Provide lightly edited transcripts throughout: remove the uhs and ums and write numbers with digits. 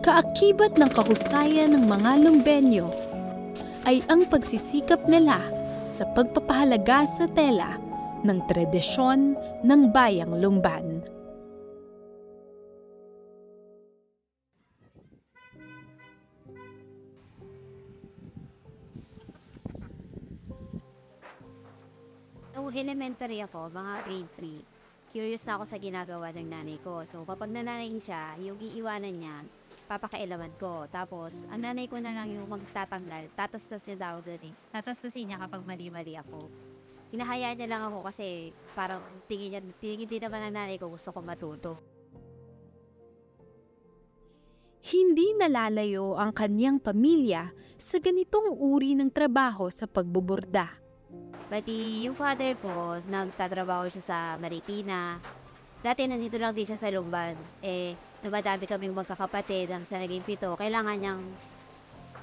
Kaakibat ng kahusayan ng mga Lumbenyo ay ang pagsisikap nila sa pagpapahalaga sa tela ng tradisyon ng bayang Lumban. Nung elementary ako, mga grade 3, curious na ako sa ginagawa ng nanay ko. So, kapag nananayin siya, yung iiwanan niya, papakailaman ko. Tapos, ang nanay ko na lang yung magtatanggal. Tatas kasi daw doon eh. Tatas kasi niya kapag mali-mali ako. Hinahayaan niya lang ako kasi parang tingin din naman ng nanay ko gusto ko matuto. Hindi nalalayo ang kanyang pamilya sa ganitong uri ng trabaho sa pagbuborda. Pati yung father ko, nagtatrabaho siya sa Marikina. Dati nandito lang din siya sa Lumban. Dumadami kaming magkakapatid ang sa naging 7. Kailangan niyang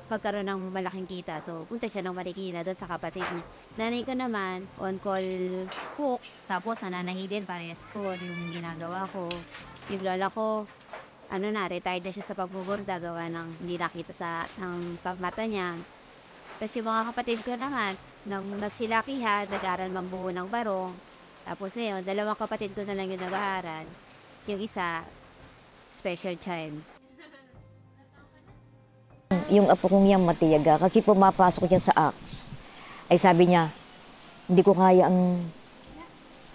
magkaroon ng malaking kita. So, punta siya ng Marikina doon sa kapatid niya. Nanay ko naman, on-call cook. Tapos, nananahi din, parehas ko yung ginagawa ko. Yung lola ko, retired na siya sa pagbuborda. Gawa ng hindi nakita sa mata niya. Tapos yung mga kapatid ko naman, nang nagsilakihan, nag-aaral magbuo ng barong. Tapos ngayon, 2 kapatid ko na lang yung nag-aaral. Yung isa, special child. Yung apo kong yan matiyaga, kasi pumapasok yan sa ACTS. Ay sabi niya, hindi ko kaya ang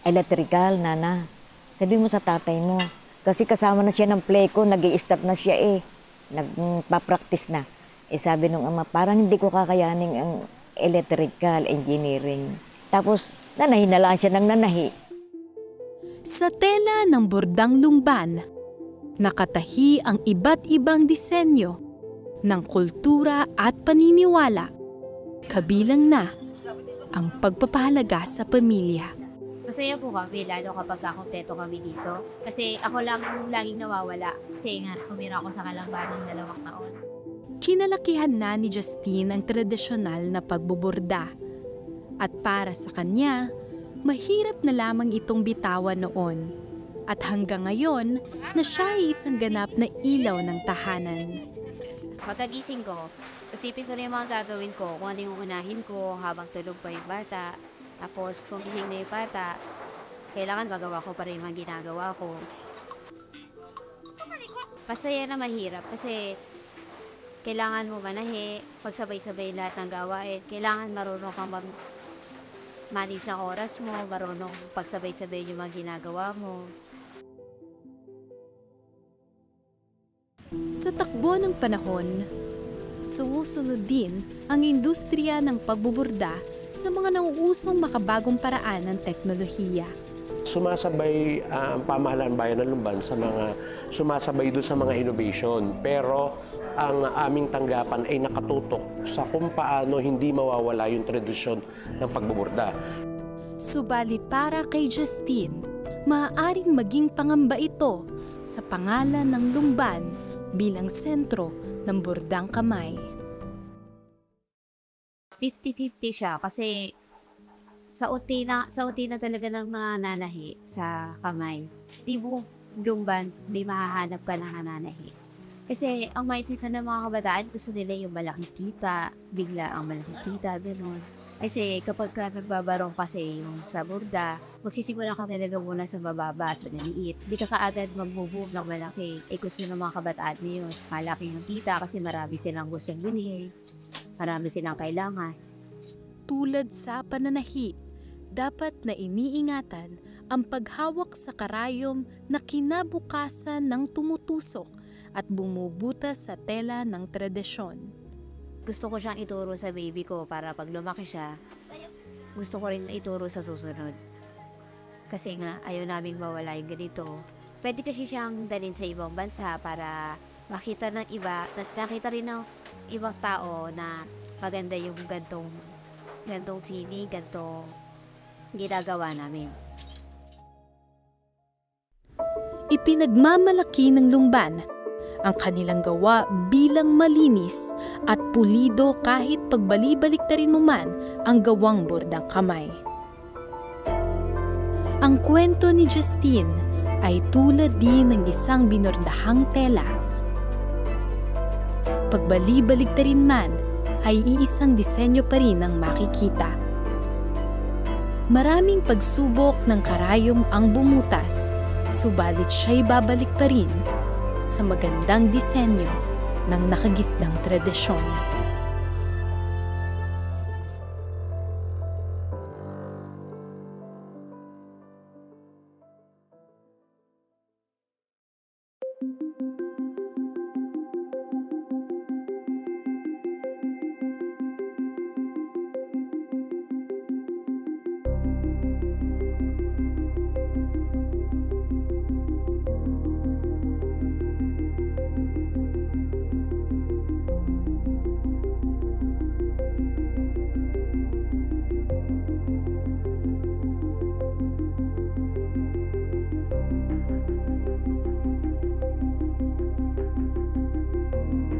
electrical, nana. Sabi mo sa tatay mo, kasi kasama na siya ng play ko, nag-i-stop na siya nagpa-practice na. Sabi nung ama, parang hindi ko kakayanin ang electrical engineering. Tapos, nanahi siya ng nanahi. Sa tela ng bordang Lumban, nakatahi ang iba't ibang disenyo ng kultura at paniniwala, kabilang na ang pagpapahalaga sa pamilya. Masaya po kami, lalo kapag kakompleto kami dito. Kasi ako lang yung laging nawawala. Kasi nga, tumira ako sa Kalamban ng 2 taon. Kinalakihan na ni Justine ang tradisyonal na pagbuborda. At para sa kanya, mahirap na lamang itong bitawan noon. At hanggang ngayon, na siya ay isang ganap na ilaw ng tahanan. Pagkagising ko, isipin ko na yung mga gagawin ko, kung ano yung unahin ko habang tulog pa yung bata. Tapos kung gising na yung bata, kailangan magawa ko pa rin yung mga ginagawa ko. Masaya na mahirap kasi kailangan mo manahe, pagsabay-sabay lahat ng gawain. Kailangan marunong kang manage ng oras mo, marunong pagsabay-sabay yung mga ginagawa mo. Sa takbo ng panahon, sumusunod din ang industriya ng pagbuborda sa mga nauusong makabagong paraan ng teknolohiya. Sumasabay ang pamahalaan bayan ng Lumban sumasabay doon sa mga innovation. Pero ang aming tanggapan ay nakatutok sa kung paano hindi mawawala yung tradisyon ng pagbuborda. Subalit para kay Justine, maaaring maging pangamba ito sa pangalan ng Lumban bilang sentro ng bordang kamay. 50-50 siya kasi sa uti na talaga ng mga nanahi sa kamay. Di mo Lumban, may mahahanap ka ng nanahi. Kasi ang mindset na ng mga kabataan, gusto nila yung malaking kita, bigla ang malaking kita, gano'n. Kasi kapag nagbabarong kasi yung sa borda, magsisimula ka talaga muna sa mababa, sa naliit. Hindi ka kaagad mag-move ng malaki. Gusto ng mga kabataan niyo, malaki yung kita kasi marami silang gustong bilhin, marami silang kailangan. Tulad sa pananahi, dapat na iniingatan ang paghawak sa karayom na kinabukasan ng tumutusok at bumubutas sa tela ng tradisyon. Gusto ko siyang ituro sa baby ko para pag lumaki siya, gusto ko rin ituro sa susunod. Kasi nga, ayaw naming mawala yung ganito. Pwede kasi siyang dalhin sa ibang bansa para makita ng iba, at nakita rin ng ibang tao na maganda yung gantong sini, gantong ginagawa namin. Ipinagmamalaki ng Lumban ang kanilang gawa bilang malinis at pulido kahit pagbali-baliktarin mo man ang gawang bordang kamay. Ang kwento ni Justine ay tulad din ng isang binordahang tela Pagbali-baligtarin man, ay iisang disenyo pa rin ang makikita. Maraming pagsubok ng karayom ang bumutas, subalit siya'y babalik pa rin sa magandang disenyo ng nakagisnang tradisyon.